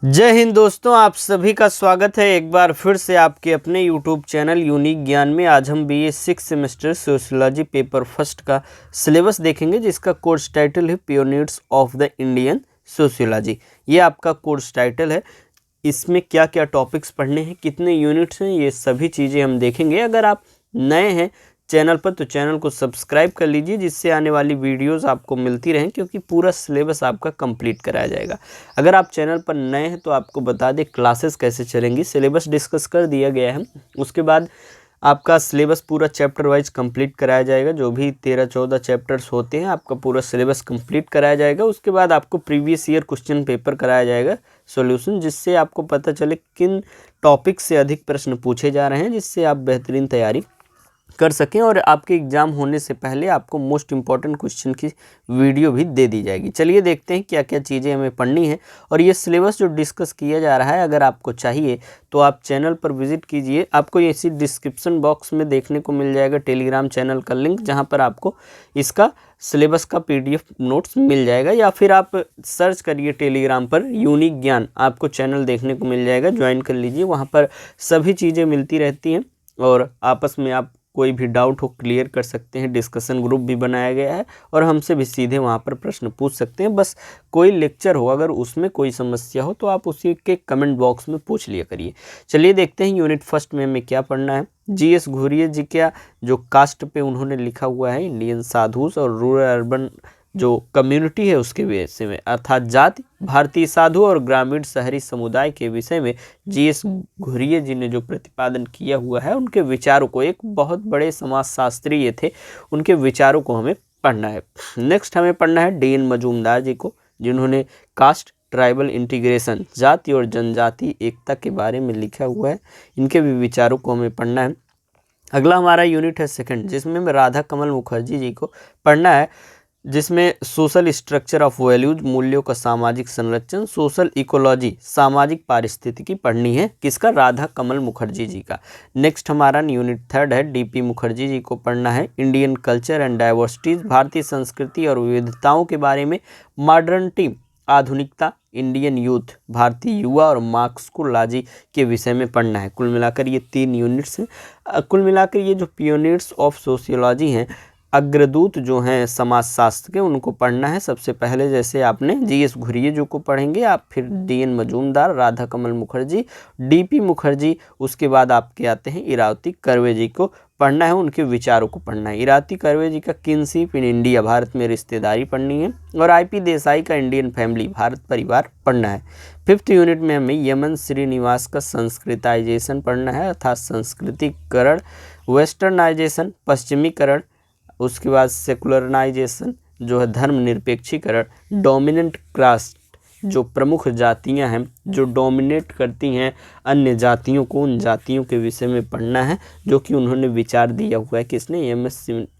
जय हिंद दोस्तों, आप सभी का स्वागत है एक बार फिर से आपके अपने यूट्यूब चैनल यूनिक ज्ञान में। आज हम BA 6 semester sociology paper first का सिलेबस देखेंगे, जिसका कोर्स टाइटल है पियोनियर्स ऑफ द इंडियन सोशियोलॉजी। ये आपका कोर्स टाइटल है। इसमें क्या क्या टॉपिक्स पढ़ने हैं, कितने यूनिट्स हैं, ये सभी चीज़ें हम देखेंगे। अगर आप नए हैं चैनल पर तो चैनल को सब्सक्राइब कर लीजिए, जिससे आने वाली वीडियोस आपको मिलती रहें, क्योंकि पूरा सिलेबस आपका कंप्लीट कराया जाएगा। अगर आप चैनल पर नए हैं तो आपको बता दें क्लासेस कैसे चलेंगी। सिलेबस डिस्कस कर दिया गया है, उसके बाद आपका सिलेबस पूरा चैप्टर वाइज कंप्लीट कराया जाएगा। जो भी 13-14 चैप्टर्स होते हैं आपका पूरा सिलेबस कंप्लीट कराया जाएगा। उसके बाद आपको प्रीवियस ईयर क्वेश्चन पेपर कराया जाएगा सॉल्यूशन, जिससे आपको पता चले किन टॉपिक से अधिक प्रश्न पूछे जा रहे हैं, जिससे आप बेहतरीन तैयारी कर सकें और आपके एग्ज़ाम होने से पहले आपको मोस्ट इम्पॉर्टेंट क्वेश्चन की वीडियो भी दे दी जाएगी। चलिए देखते हैं क्या क्या चीज़ें हमें पढ़नी है। और ये सिलेबस जो डिस्कस किया जा रहा है, अगर आपको चाहिए तो आप चैनल पर विजिट कीजिए। आपको इसी डिस्क्रिप्शन बॉक्स में देखने को मिल जाएगा टेलीग्राम चैनल का लिंक, जहाँ पर आपको इसका सिलेबस का PDF नोट्स मिल जाएगा, या फिर आप सर्च करिए टेलीग्राम पर यूनिक ज्ञान, आपको चैनल देखने को मिल जाएगा। ज्वाइन कर लीजिए, वहाँ पर सभी चीज़ें मिलती रहती हैं और आपस में आप कोई भी डाउट हो क्लियर कर सकते हैं। डिस्कशन ग्रुप भी बनाया गया है और हमसे भी सीधे वहाँ पर प्रश्न पूछ सकते हैं। बस कोई लेक्चर हो, अगर उसमें कोई समस्या हो तो आप उसी के कमेंट बॉक्स में पूछ लिया करिए। चलिए देखते हैं यूनिट फर्स्ट में हमें क्या पढ़ना है। GS घुरिये जी का जो कास्ट पे उन्होंने लिखा हुआ है, इंडियन साधुस और रूरल अर्बन जो कम्युनिटी है उसके विषय में, अर्थात जाति, भारतीय साधु और ग्रामीण शहरी समुदाय के विषय में GS घुरिये जी ने जो प्रतिपादन किया हुआ है, उनके विचारों को, एक बहुत बड़े समाजशास्त्री ये थे, उनके विचारों को हमें पढ़ना है। नेक्स्ट हमें पढ़ना है DN मजूमदार जी को, जिन्होंने कास्ट, ट्राइबल इंटीग्रेशन, जाति और जनजाति एकता के बारे में लिखा हुआ है। इनके भी विचारों को हमें पढ़ना है। अगला हमारा यूनिट है सेकंड, जिसमें हमें राधा कमल मुखर्जी जी को पढ़ना है, जिसमें सोशल स्ट्रक्चर ऑफ वैल्यूज, मूल्यों का सामाजिक संरचन, सोशल इकोलॉजी, सामाजिक पारिस्थितिकी पढ़नी है। किसका? राधा कमल मुखर्जी जी का। नेक्स्ट हमारा यूनिट थर्ड है, DP मुखर्जी जी को पढ़ना है, इंडियन कल्चर एंड डाइवर्सिटीज, भारतीय संस्कृति और विविधताओं के बारे में, मॉडर्निटी, आधुनिकता, इंडियन यूथ, भारतीय युवा और मार्क्सकोलॉजी के विषय में पढ़ना है। कुल मिलाकर ये 3 यूनिट्स हैं। कुल मिलाकर ये जो पियोनियर्स ऑफ सोशियोलॉजी हैं, अग्रदूत जो हैं समाजशास्त्र के, उनको पढ़ना है। सबसे पहले जैसे आपने GS घुरिये जो को पढ़ेंगे आप, फिर DN मजूमदार, राधा कमल मुखर्जी, DP मुखर्जी, उसके बाद आपके आते हैं इरावती कर्वे जी को पढ़ना है, उनके विचारों को पढ़ना है। इरावती कर्वे जी का किनशिप इन इंडिया, भारत में रिश्तेदारी पढ़नी है। और IP देसाई का इंडियन फैमिली, भारत परिवार पढ़ना है। 5th यूनिट में हमें यमन श्रीनिवास का संस्कृताइजेशन पढ़ना है, अर्थात संस्कृतिकरण, वेस्टर्नाइजेशन, पश्चिमीकरण, उसके बाद सेकुलरनाइजेशन जो है धर्मनिरपेक्षीकरण, डोमिनेंट कास्ट, जो प्रमुख जातियां हैं जो डोमिनेट करती हैं अन्य जातियों को, उन जातियों के विषय में पढ़ना है, जो कि उन्होंने विचार दिया हुआ है। किसने?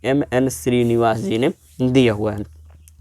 MN श्रीनिवास जी ने दिया हुआ है।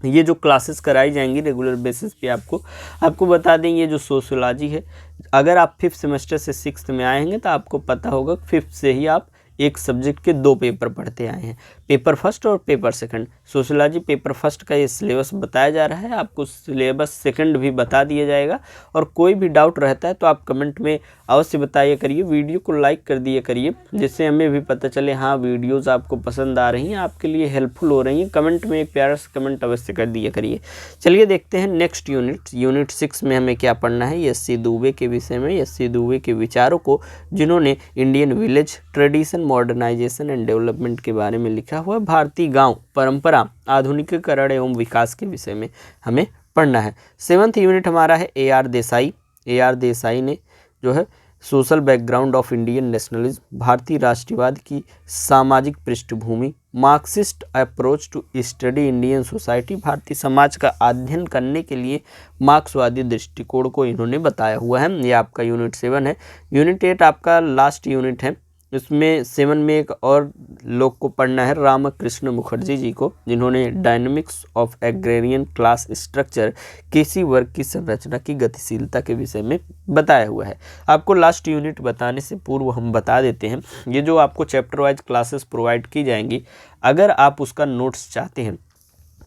ये जो क्लासेस कराई जाएंगी रेगुलर बेसिस पे आपको बता दें, ये जो सोशियोलॉजी है, अगर आप 5th सेमेस्टर से 6th में आएंगे तो आपको पता होगा 5th से ही आप एक सब्जेक्ट के 2 पेपर पढ़ते आए हैं, पेपर फर्स्ट और paper second. Sociology paper first का ये सिलेबस बताया जा रहा है, आपको सिलेबस सेकंड भी बता दिया जाएगा। और कोई भी डाउट रहता है तो आप कमेंट में अवश्य बताइए करिए, वीडियो को लाइक कर दिया करिए, जिससे हमें भी पता चले हाँ वीडियोज़ आपको पसंद आ रही हैं, आपके लिए हेल्पफुल हो रही हैं। कमेंट में एक प्यारा सा कमेंट अवश्य कर दिया करिए। चलिए देखते हैं नेक्स्ट यूनिट 6 में हमें क्या पढ़ना है। SC दुबे के विषय में, SC दुबे के विचारों को, जिन्होंने Indian village tradition, modernisation and development के बारे में लिखा हुआ, भारतीय गांव परंपरा, आधुनिकीकरण एवं विकास के विषय में हमें पढ़ना है। 7th यूनिट हमारा है AR देसाई। AR देसाई ने जो है social background of Indian nationalism, भारतीय राष्ट्रवाद की सामाजिक पृष्ठभूमि, Marxist approach to study Indian society, भारतीय समाज का अध्ययन करने के लिए मार्क्सवादी दृष्टिकोण को इन्होंने बताया हुआ है। ये आपका यूनिट 7 है। यूनिट 8 आपका लास्ट यूनिट है। इसमें 7 में एक और लोग को पढ़ना है, रामकृष्ण मुखर्जी जी को, जिन्होंने dynamics of agrarian class structure, कृषि वर्ग की संरचना की गतिशीलता के विषय में बताया हुआ है। आपको लास्ट यूनिट बताने से पूर्व हम बता देते हैं, ये जो आपको चैप्टर वाइज क्लासेस प्रोवाइड की जाएंगी, अगर आप उसका नोट्स चाहते हैं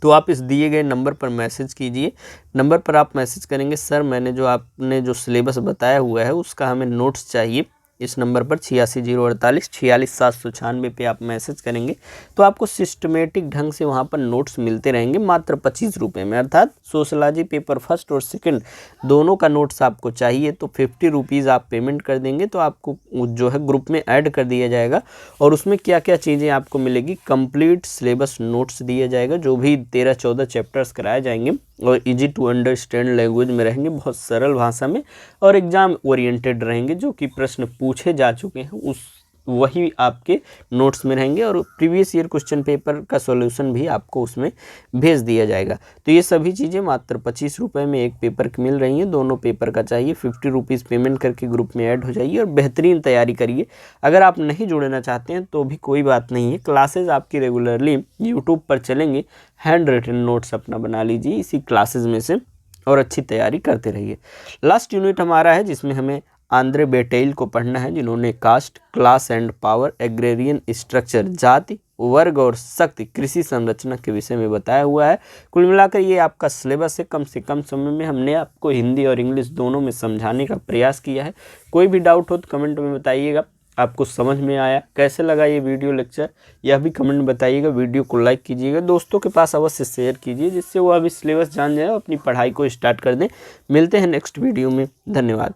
तो आप इस दिए गए नंबर पर मैसेज कीजिए। नंबर पर आप मैसेज करेंगे सर मैंने आपने जो सिलेबस बताया हुआ है उसका हमें नोट्स चाहिए। इस नंबर पर 86,048 46,796 पे आप मैसेज करेंगे तो आपको सिस्टमेटिक ढंग से वहाँ पर नोट्स मिलते रहेंगे मात्र 25 रुपये में। अर्थात सोशलॉजी पेपर फर्स्ट और सेकंड दोनों का नोट्स आपको चाहिए तो 50 रुपीज़ आप पेमेंट कर देंगे तो आपको जो है ग्रुप में ऐड कर दिया जाएगा। और उसमें क्या क्या चीज़ें आपको मिलेगी, कंप्लीट सिलेबस नोट्स दिया जाएगा, जो भी 13-14 चैप्टर्स कराए जाएंगे और इजी टू अंडरस्टैंड लैंग्वेज में रहेंगे, बहुत सरल भाषा में, और एग्ज़ाम ओरिएंटेड रहेंगे। जो कि प्रश्न पूछे जा चुके हैं उस वही आपके नोट्स में रहेंगे और प्रीवियस ईयर क्वेश्चन पेपर का सॉल्यूशन भी आपको उसमें भेज दिया जाएगा। तो ये सभी चीज़ें मात्र 25 रुपये में एक पेपर की मिल रही हैं। दोनों पेपर का चाहिए 50 रुपीज़ पेमेंट करके ग्रुप में ऐड हो जाइए और बेहतरीन तैयारी करिए। अगर आप नहीं जुड़ना चाहते हैं तो भी कोई बात नहीं है, क्लासेज आपकी रेगुलरली यूट्यूब पर चलेंगे। हैंड रिटन नोट्स अपना बना लीजिए इसी क्लासेज में से और अच्छी तैयारी करते रहिए। लास्ट यूनिट हमारा है जिसमें हमें आंद्रे बेटेल को पढ़ना है, जिन्होंने caste, class and power, agrarian structure, जाति, वर्ग और शक्ति, कृषि संरचना के विषय में बताया हुआ है। कुल मिलाकर ये आपका सिलेबस है। कम से कम समय में हमने आपको हिंदी और इंग्लिश दोनों में समझाने का प्रयास किया है। कोई भी डाउट हो तो कमेंट में बताइएगा। आपको समझ में आया, कैसे लगा ये वीडियो लेक्चर, यह भी कमेंट में बताइएगा। वीडियो को लाइक कीजिएगा, दोस्तों के पास अवश्य शेयर कीजिए जिससे वो अभी सिलेबस जान जाए और अपनी पढ़ाई को स्टार्ट कर दें। मिलते हैं नेक्स्ट वीडियो में, धन्यवाद।